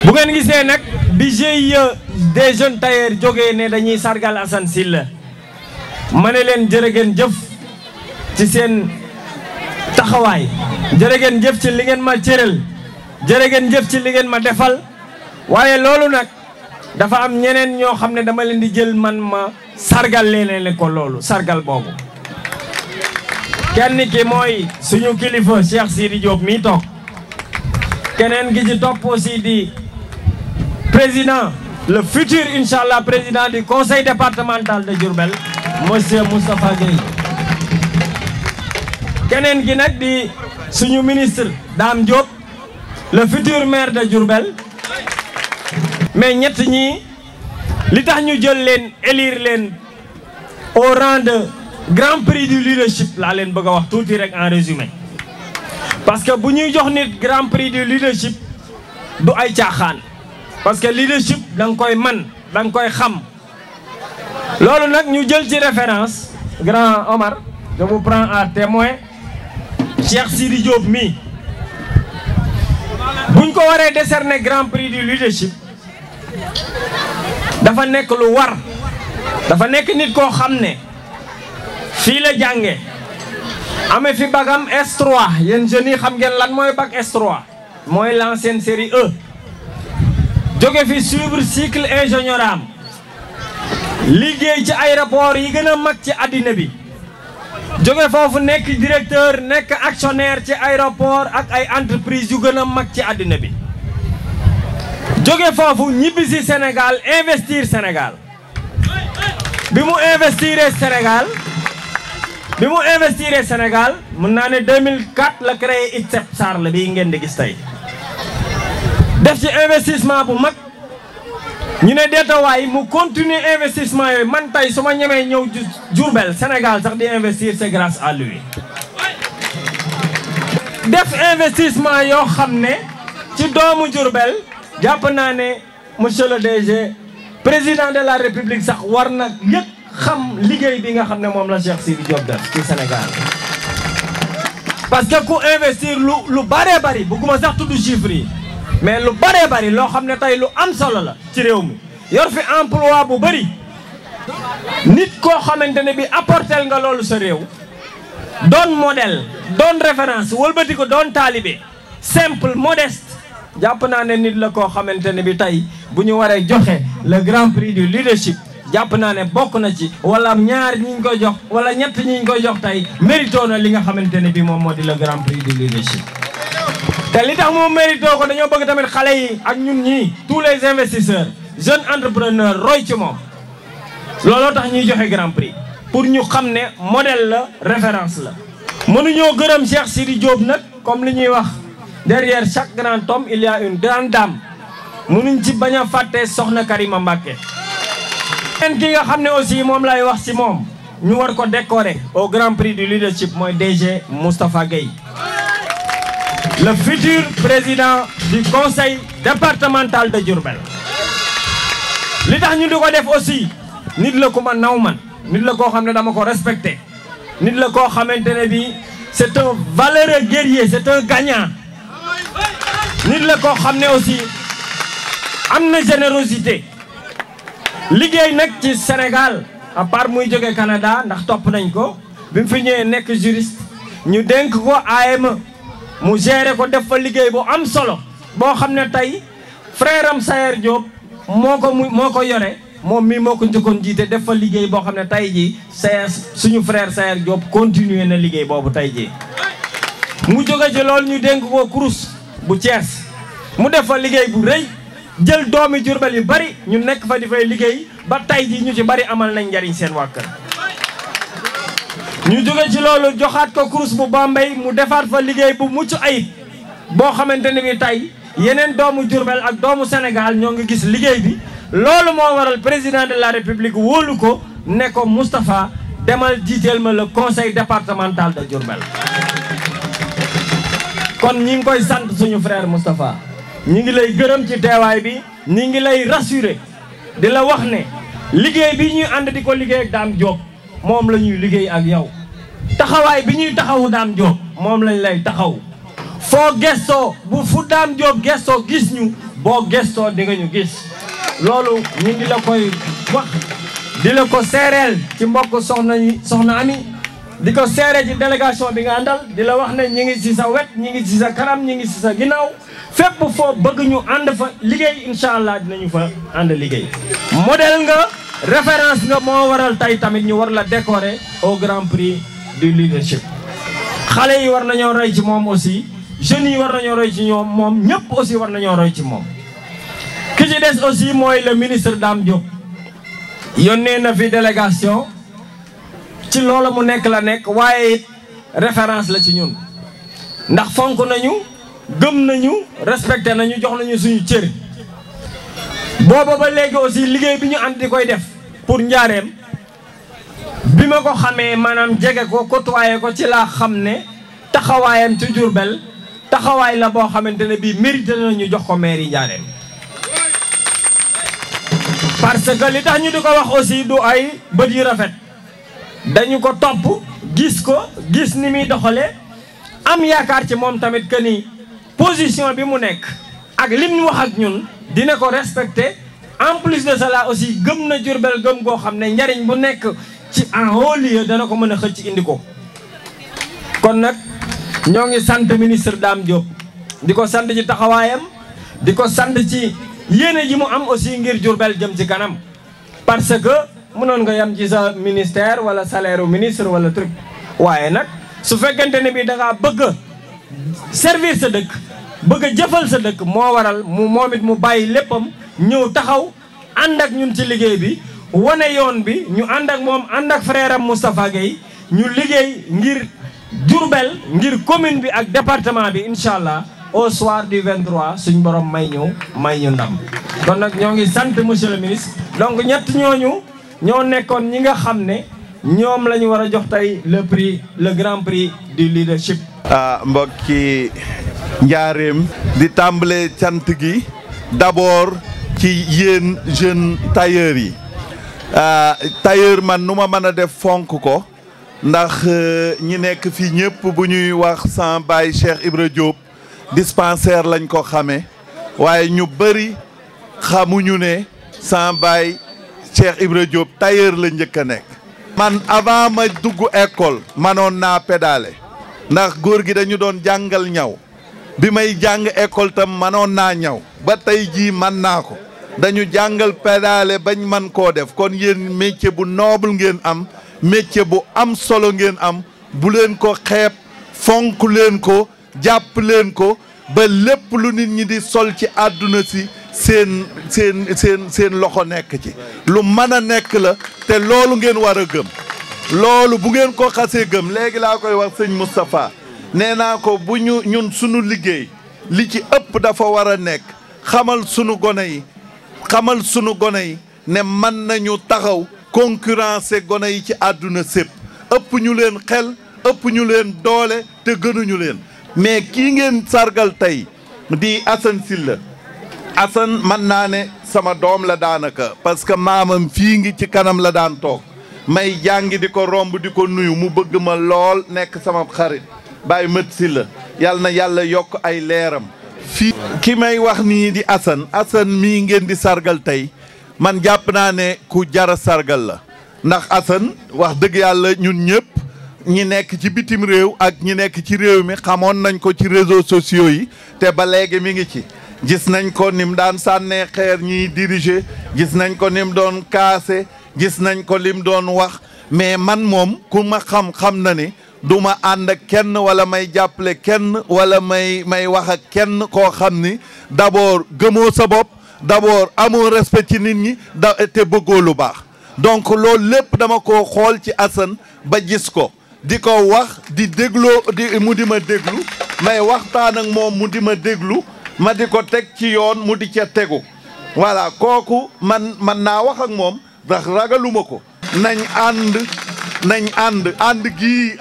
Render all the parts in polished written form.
bu ngeen gisee nag bi GIE des jeunes tailleurs jógee ne dañuy sargal Assane Sylla ma ne leen jërë ngeen jëf ci seen taxawaay, jërë ngeen jëf ci li ngeen ma cëral, jërë ngeen jëf ci li ngeen ma defal. waaye loolu nag dafa am ñeneen ñoo xam ne dama leen di jël man ma sargal leen ko loolu sargal boobu. kenn ki mooy suñu kilifa Cheikh Sidi Diop mi toog, keneen gi ci topp aussi di président le futur inchallah président du conseil départemental de Diourbel monsieur Moustapha Gueye. keneen gi nag di suñu ministre Dame Diop le futur maire de Diourbel. mais ñett ñi li tax ñu jël leen élire leen au rang de grand prix du leadership laa leen bëgg a wax tuuti rek en résumé. parce que bu ñuy jox nit grand prix du leadership du ay caaxaan, parce que leadership da nga koy man da nga koy xam. loolu nag ñu jël ci référence grand Omar, je vous prends à témoin Cheikh Sidi Diop mi buñ ko waree décerner grand prix du leadership dafa nekk lu war, dafa nekk nit koo xam ne fii la jànge amee fi bagam S3. yéen jeunes yi xam ngeen lan mooy bac S3 mooy l'ancienne série E. jóge fi suivre cycle ingénieur am liggéey ci aéroport yi gën a mag ci àddina bi. jóge foofu nekk directeur nekk actionnaire ci aéroport ak ay entreprise yu gën a mag ci àddina bi. jóge foofu ñibbi si Sénégal investir Sénégal. bi mu investir Sénégal mën naa ne 2004 la créé ITSEP SAR la bii ngeen di gis tey. def ci investissement bu mag ñu ne deetawaay mu continuer investissement yooyu. man tey su ma ñemee ñëw Diourbel Sénégal sax di investir c'est grâce à lui. def investissement yoo xam ne ci doomu Diourbel jàpp naa ne monsieur le DG président de la République sax war na yëg xam liggéey bi nga xam ne moom la Cheikh Sidi Diop def ci Sénégal. parce que ku investir lu bëree bëri bëgguma sax tudd chiffres yi mais lu bëree bëri loo xam ne tey lu am solo la ci réew mi yor fi emploi bu bëri nit koo xamante ne bi apportel nga loolu sa réew doon modèle doon référence wëlbati ko doon taalibe simple modeste. jàpp naa ne nit la koo xamante ne bi tey bu ñu waree joxe le grand prix du leadership jàpp naa ne bokk na ci wala ñaar ñi ñu koy jox wala ñett ñi ñu koy jox tey mérito na li nga xamante ne bi moom moo di le grand prix du leadership. te li tax moom mérito ko dañoo bëgg tamit xale yi ak ñun ñii tous les investisseurs jeunes entrepreneurs roy ci moom. looloo tax ñuy joxe grand prix pour ñu xam ne modèle la référence la. mënuñoo gërëm Cheikh Sidi Diop nag comme li ñuy wax. derrière chaque grand homme il y a une grande dame mënuñ ci bañ a fàtte soxna Karima Mbacké. kenn ki nga xam ne aussi moom lay wax ci moom ñu war ko décorer au grand prix du leadership mooy DG Moustapha Gueye. le futur président du conseil départemental de Diourbel. li tax ñu di ko def aussi nit la ku ma naw man nit la koo xam ne dama ko respecté nit la koo xamante ne bi c'est un valeureux guerrier c'est un gagnant. nit la koo xam ne aussi am na générosité liggéey nag ci Sénégal à part muy jóge Canada ndax topp nañ ko bi mu fi ñëwee nekk juriste ñu dénk ko AME mu géré ko def fa liggéey bu am solo boo xam ne tey frère am Sayer Diop moo ko yore moom mii moo ko njëkkoon jiite def fa liggéey boo xam ne tey jii suñu frère Sayer Diop continuer na liggéey boobu tey jii mu jóge ci loolu ñu dénk ko Crous bu Thiès mu def fa liggéey bu rëy jël doomi Diourbel yu bari ñu nekk fa di fay liggéey ba tey ji ñu ci bari amal nañ njariñ seen waa kër. ñu jóge ci loolu joxaat ko Crous bu Bambey mu defaat fa liggéey bu mucc ayib boo xamante ne bi tey yeneen doomu Diourbel ak doomu Sénégal ñoo ngi gis liggéey bi. loolu moo waral président de la République wóolu ko ne ko Moustapha demal jiiteel ma le conseil départemental de Diourbel. kon ñi ngi koy sant suñu frère Moustapha ñi ngi lay gërëm ci teewaay bi ñi ngi lay rassurer di la wax ne liggéey bi ñuy ànd di ko liggéey ak Dame Diop moom la ñuy liggéey ak yow. taxawaay bi ñuy taxawu Dame Diop moom lañ lay taxaw foo gestoo bu fu Dame Diop gestoo gis ñu boo gestoo di nga ñu gis loolu ñu ngi la koy wax di la ko seereel ci mbokk soxna Ami di ko seere ci délégation bi nga àndal di la wax ne ñi ngi ci sa wet ñi ngi ci sa kanam ñi ngi ci sa ginnaaw fépp foo bëgg ñu ànd fa liggéey incha allah dinañu fa ànd liggéey modèle nga référence nga moo waral tey tamit ñu war la décorer au grand prix du leadership xale yi war nañoo roy ci moom aussi jeunes yi war nañoo roy ci ñoom moom ñëpp aussi war nañoo roy ci moom ki ci des aussi mooy le ministre Dame Diop yónnee na fi délégation ci loola mu nekk la nekk waaye it référence la ci ñun ndax fonk nañu gëm nañu respecté nañu jox nañu suñu cër booba ba léegi aussi liggéey bi ñu ànd di koy def pour njaareem bi ma ko xamee maanaam jege ko côtoyé ko ci laa xam ne taxawaayam ci Diourbel taxawaay la boo xamante ne bii mérité nañu jox ko mairie njaareem parce que li tax ñu di ko wax aussi du ay bët yu rafet dañu ko topp gis ko gis ni muy doxale am yaakaar ci moom tamit que ni position bi mu nekk ak lim ñu wax ak ñun dina ko respecté en plus de cela aussi gëm na Diourbel gëm goo xam ne njariñ bu nekk ci en haut lieu dana ko mën a xëcc indi ko kon nag ñoo ngi sant ministre Dame Diop di ko sant ci taxawaayam di ko sant ci yéene ji mu am aussi ngir Diourbel jëm ci kanam parce que mënoon nga yam ci sa ministère wala salaire u ministre wala truc waaye nag su fekkente ne bi da ngaa bëgg a servir sa dëkk bëgg a jëfal sa dëkk moo waral moom it mu bàyyi léppam ñëw taxaw ànd ak ñun ci liggéey bi wane yoon bi ñu ànd ak moom ànd ak frère am Moustapha Gueye ñu liggéey ngir Diourbel ngir commune bi ak département bi incha allah au soir du 23 suñ borom may ñu ndam kon nag ñoo ngi sant monsieur le ministre donc ñett ñooñu ñoo nekkoon ñi nga xam ne ñoom la ñu war a jox tey le grand prix du leadership. mbokki njaareem di tàmbale cant gi d'abord ci yéen jeunes tailleurs yi tailleur man nu ma mën a def fonk ko ndax ñi nekk fii ñëpp bu ñuy wax sans baay Cheikh Ibra Diop dispensaire lañ ko xamee waaye ñu bëri xamuñu ne sans baay Cheikh Ibra Diop tailleur la njëkk a nekk. man avant ma dugg école manoon naa pédale ndax góor gi dañu doon jàngal ñaw bi may jàng école tam manoon naa ñaw ba tey jii man naa ko dañu jàngal pédale bañ man koo def kon yéen métier bu noble ngeen am métier bu am solo ngeen am bu leen ko xeeb fonk leen ko jàpp leen ko ba lépp lu nit ñi di sol ci àdduna si seen loxo nekk ci lu mën a nekk la te loolu ngeen war a gëm loolu bu ngeen ko xasee gëm léegi laa koy wax sëñ Moustapha nee naa ko bu ñun sunu liggéey li ci ëpp dafa war a nekk xamal sunu gone yi ne mën nañu taxaw concurrencer gone yi ci àdduna sépp ëpp ñu leen xel ëpp ñu leen doole te gënuñu leen mais kii ngeen sargal tey di Assane Sylla Assane mën naa ne sama doom la daanaka parce que maamam fii ngi ci kanam la daan toog may jàngi di ko romb di ko nuyu mu bëgg ma lool nekk sama xarit Baye Mat Sylla yàlla na yàlla yokk ay leeram fii ki may wax nii di Assane mii ngeen di sargal tey man jàpp naa ne ku jara sargal la ndax Assane wax dëgg yàlla ñun ñëpp ñi nekk ci bitim réew ak ñi nekk ci réew mi xamoon nañ ko ci réseaux sociaux yi te ba léegi mi ngi ci gis nañ ko ni mu daan sànnee xeer ñiy diriger gis nañ ko ni mu doon kaase gis nañ ko lim doon wax mais man moom ku ma xam na ni du ma ànd ak kenn wala may jàppale kenn wala may wax ak kenn koo xam ni d'abord gëmoo sa bopp d'abord amoo respect ci nit ñi te bëggoo lu baax donc loolu lépp dama ko xool ci Assane ba gis ko di ko wax di dégloo mu di ma déglu may waxtaan ak moom mu di ma déglu ma di ko teg ci yoon mu di ca tegu voilà kooku man naa wax ak moom ndax ragaluma ko nañ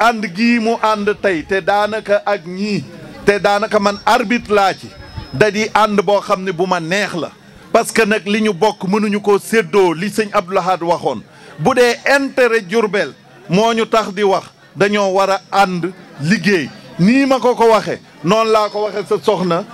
ànd gii mu ànd tey te daanaka ak ñii te daanaka man arbitre laa ci da di ànd boo xam ne bu ma neex la parce que nag li ñu bokk mënuñu ko séddoo li sëñ Abdou Lahad waxoon bu dee intérêt Diourbel moo ñu tax di wax dañoo war a ànd liggéey nii ma ko waxe noonu laa ko waxe sa soxna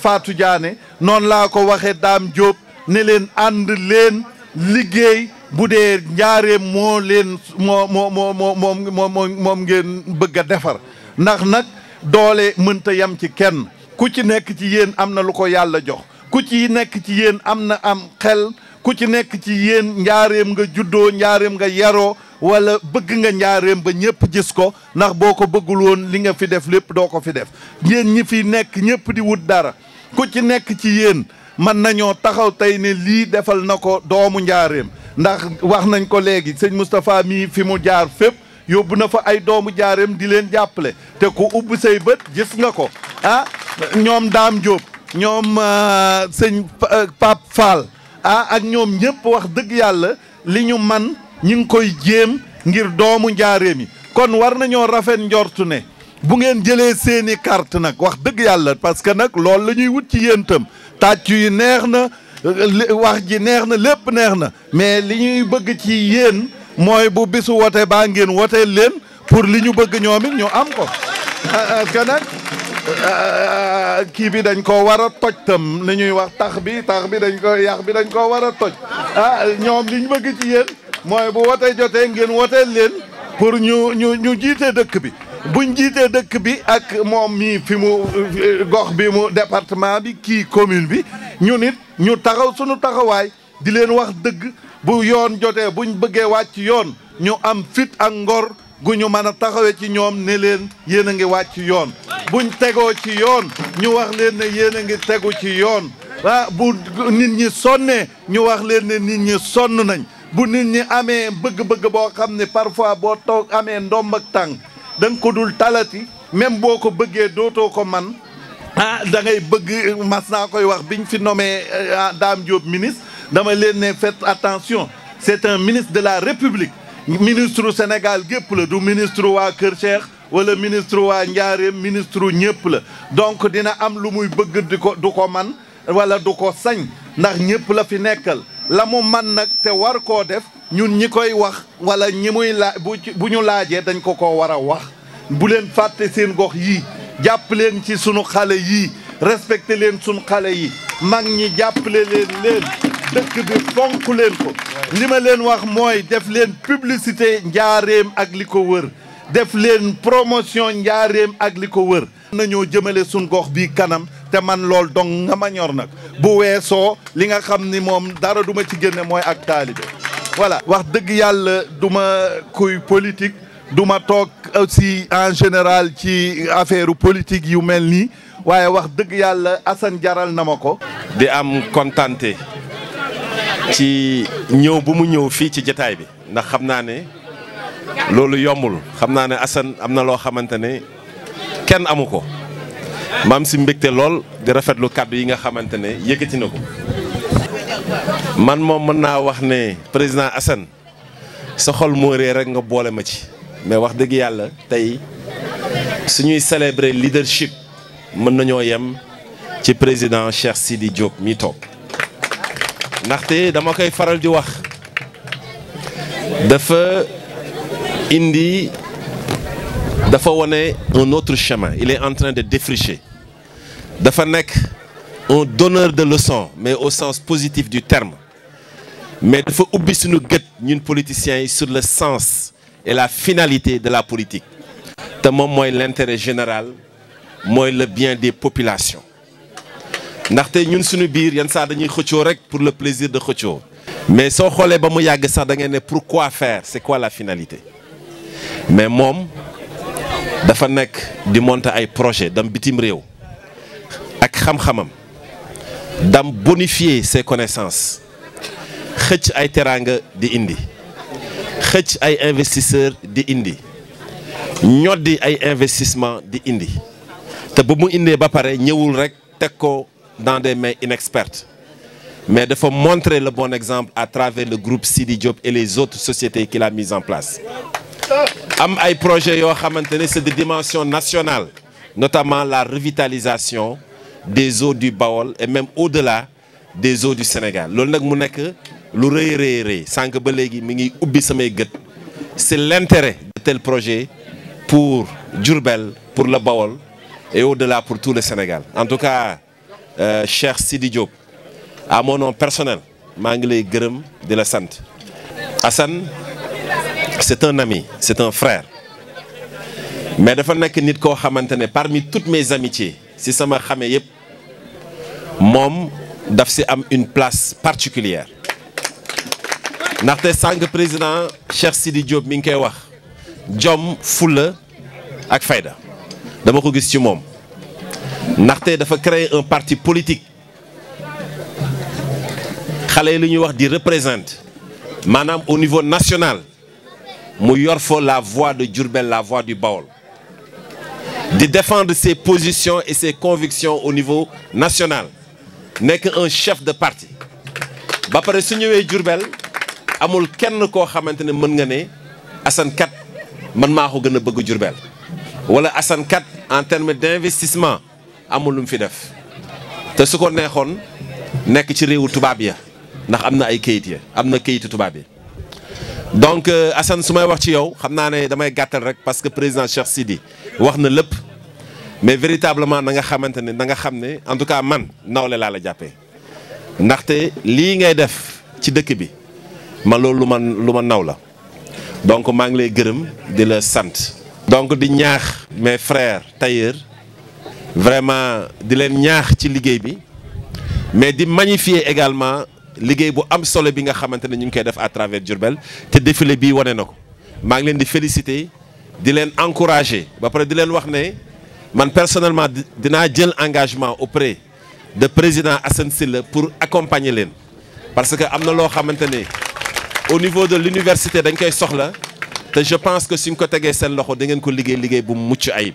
Fatou Diané noonu laa ko waxe Dame Diop ne leen ànd leen liggéey bu dee njaareem moo leen moom ngeen bëgg a defar ndax nag doole mënta yam ci kenn ku ci nekk ci yéen am na lu ko yàlla jox ku ci nekk ci yéen am na am xel ku ci nekk ci yéen njaareem nga juddoo njaareem nga yaroo wala bëgg nga njaareem ba ñëpp gis ko ndax boo ko bëggul woon li nga fi def lépp doo ko fi def yéen ñi fi nekk ñëpp di wut dara ku ci nekk ci yéen mën nañoo taxaw tey ne lii defal na ko doomu njaareem ndax wax nañ ko léegi sëñ Moustapha mii fi mu jaar fépp yóbbu na fa ay doomu njaareem di leen jàppale te ku ubbi say bët gis nga ko ñoom Dame Diop ñoom sëñ Pape Fall ak ñoom ñëpp wax dëgg yàlla li ñu man ñi ngi koy jéem ngir doomu njaareem yi kon war nañoo rafet njortu ne bu ngeen jëlee seeni carte nag wax dëgg yàlla parce que nag loolu la ñuy wut ci yéen itam tàcc yi neex na wax ji neex na lépp neex na mais li ñuy bëgg ci yéen mooy bu bisu wote baa ngeen woteel leen pour li ñu bëgg ñoom it ñu am ko parce que nag kii bi dañ ko war a toj tam li ñuy wax tax bi dañ ko yàq bi dañ ko war a toj ñoom li ñu bëgg ci yéen mooy bu wote jotee ngeen woteel leen pour ñu jiite dëkk bi buñ jiitee dëkk bi ak moom mii fi mu gox bi mu département bi kii commune bi ñu nit ñu taxaw sunu taxawaay di leen wax dëgg bu yoon jotee buñ bëggee wàcc yoon ñu am fit ak ngor gu ñu mën a taxawee ci ñoom ne leen yéen a ngi wàcc yoon buñ tegoo ci yoon ñu wax leen ne yéen a ngi tegu ci yoon bu nit ñi sonnee ñu wax leen ne nit ñi sonn nañ bu nit ñi amee bëgg-bëgg boo xam ne parfois boo toog amee ndomb ak tànk da nga ko dul talati même boo ko bëggee dootoo ko man da ngay bëgg mas naa koy wax biñ fi nommé Dame Diop ministre dama leen ne faites attention c'est un ministre de la République ministre Sénégal gépp la du ministre waa Kër Cheikh wala ministre waa Njaareem ministre ñëpp la donc dina am lu muy bëgg du ko man wala du ko sañ ndax ñëpp la fi nekkal la mu man nag te war koo def ñun ñi koy wax wala ñi muy bu ñu laajee dañ ko war a wax bu leen fàtte seen gox yii jàpp leen ci sunu xale yii respecté leen sunu xale yi mag ñi jàppale leen dëkk bi fonk leen ko li ma leen wax mooy def leen publicité njaareem ak li ko wër def leen promotion njaareem ak li ko wër nañoo jëmale sunu gox bii kanam te man lool dong nga ma ñor nag bu weesoo li nga xam ni moom dara duma ci génne mooy ak taalibe voilà wax dëgg yàlla duma kuy politique duma toog aussi en général ci affaire politique yu mel nii waaye wax dëgg yàlla Assane jaral na ma ko di am kontante ci ñëw bu mu ñëw fii ci jataay bi ndax xam naa ne loolu yombul xam naa ne Assane am na loo xamante ne kenn amu ko maam si mbégte lool di rafetlu kàddu yi nga xamante ne yëkkati na ko man moom mën naa wax ne président Assane sa xol moo ree rek nga boole ma ci mais wax dëgg yàlla tey suñuy célébrer leadership mën nañoo yem ci président Cheikh Sidi Diop mi toog ndaxte dama koy faral di wax dafa wone un autre chemin il est en train de défricher dafa nekk un donneur de leçons mais au sens positif du terme mais dafa ubbi suñu gët ñun politiciens yi sur le sens et la finalité de la politique te moom mooy l'intérêt général mooy le bien des populations ndaxte ñun suñu biir yenn saa dañuy xëccoo rek pour le plaisir de xëccoo mais soo xoolee ba mu yàgg sax da ngeen ne pourquoi faire c'est quoi la finalité mais moom dafa nekk di monter ay projet dam bitim réew ak xam-xamam dam bonifier ses connaissances xëcc ay teraanga di indi xëcc ay investisseurs di indi ñoddi ay investissement di indi te ba mu indee ba pare ñëwul rek teg ko dans des mains inexpertes mais dafa montrer le bon exemple à travers le groupe Sidi Diop et les autres sociétés qu'il a mises en place am ay projets yoo xamante ne c'est de dimension nationale notamment la revitalisation des eaux du Baol et même au-delà des eaux du Sénégal loolu nag mu nekk lu rëy sànq ba léegi mi ngi ubbi samay gët c'est l'intérêt de tel projet pour Diourbel, pour le Baol et au-delà pour tout le Sénégal. En tout cas, cher Sidi Diop, à mon nom personnel, maa ngi lay gërëm di la sant. Assane, c'est un ami, c'est un frère. Mais dafa nekk nit koo xamante ne parmi toutes mes amitiés si sama xame yëpp moom daf si am une place particulière. ndaxte sànq président Cheikh Sidi Diop mi ngi koy wax jom fulla ak fayda dama ko gis ci moom ndaxte dafa créer un parti politique xale yi li ñuy wax di représente maanaam au niveau national mu yor fa la voix de Diourbel, la voix du Baol, de défendre ses positions et ses convictions au niveau national, n'est qu'un chef de parti. Ba pare su ñëwee Diourbel amul kenn koo xamante ne mën nga ne Assane kat man maa ko gën a bëgg Diourbel wala Assane kat en termes d'investissement amul lu mu fi def te su ko neexoon nekk ci réewu tubaab ya ndax am na ay kayit ya am na kayitu tubaab yi. Donc Assane su may wax ci yow xam naa ne damay gàttal rek parce que président Cheikh Sidi wax na lépp mais véritablement na nga xamante ne da nga xam ne en tout cas man nawle laa la jàppee ndaxte lii ngay def ci dëkk bi man loolu lu ma naw la donc maa ngi lay gërëm di la sant. donc di ñaax mes frères tailleurs vraiment di leen ñaax ci liggéey bi mais di magnifier également liggéey bu am solo bi nga xamante ne ñu ngi koy def à travers Diourbel te défilé bii wane na ko maa ngi leen di féliciter di leen encourager ba pare di leen wax ne man personnellement dinaa jël engagement auprès de président Assane Sylla pour accompagner leen parce que am na loo xamante ne au niveau de l'université dañ koy soxla te je pense que suñ ko tegee seen loxo da ngeen ko liggéey bu mucc ayib.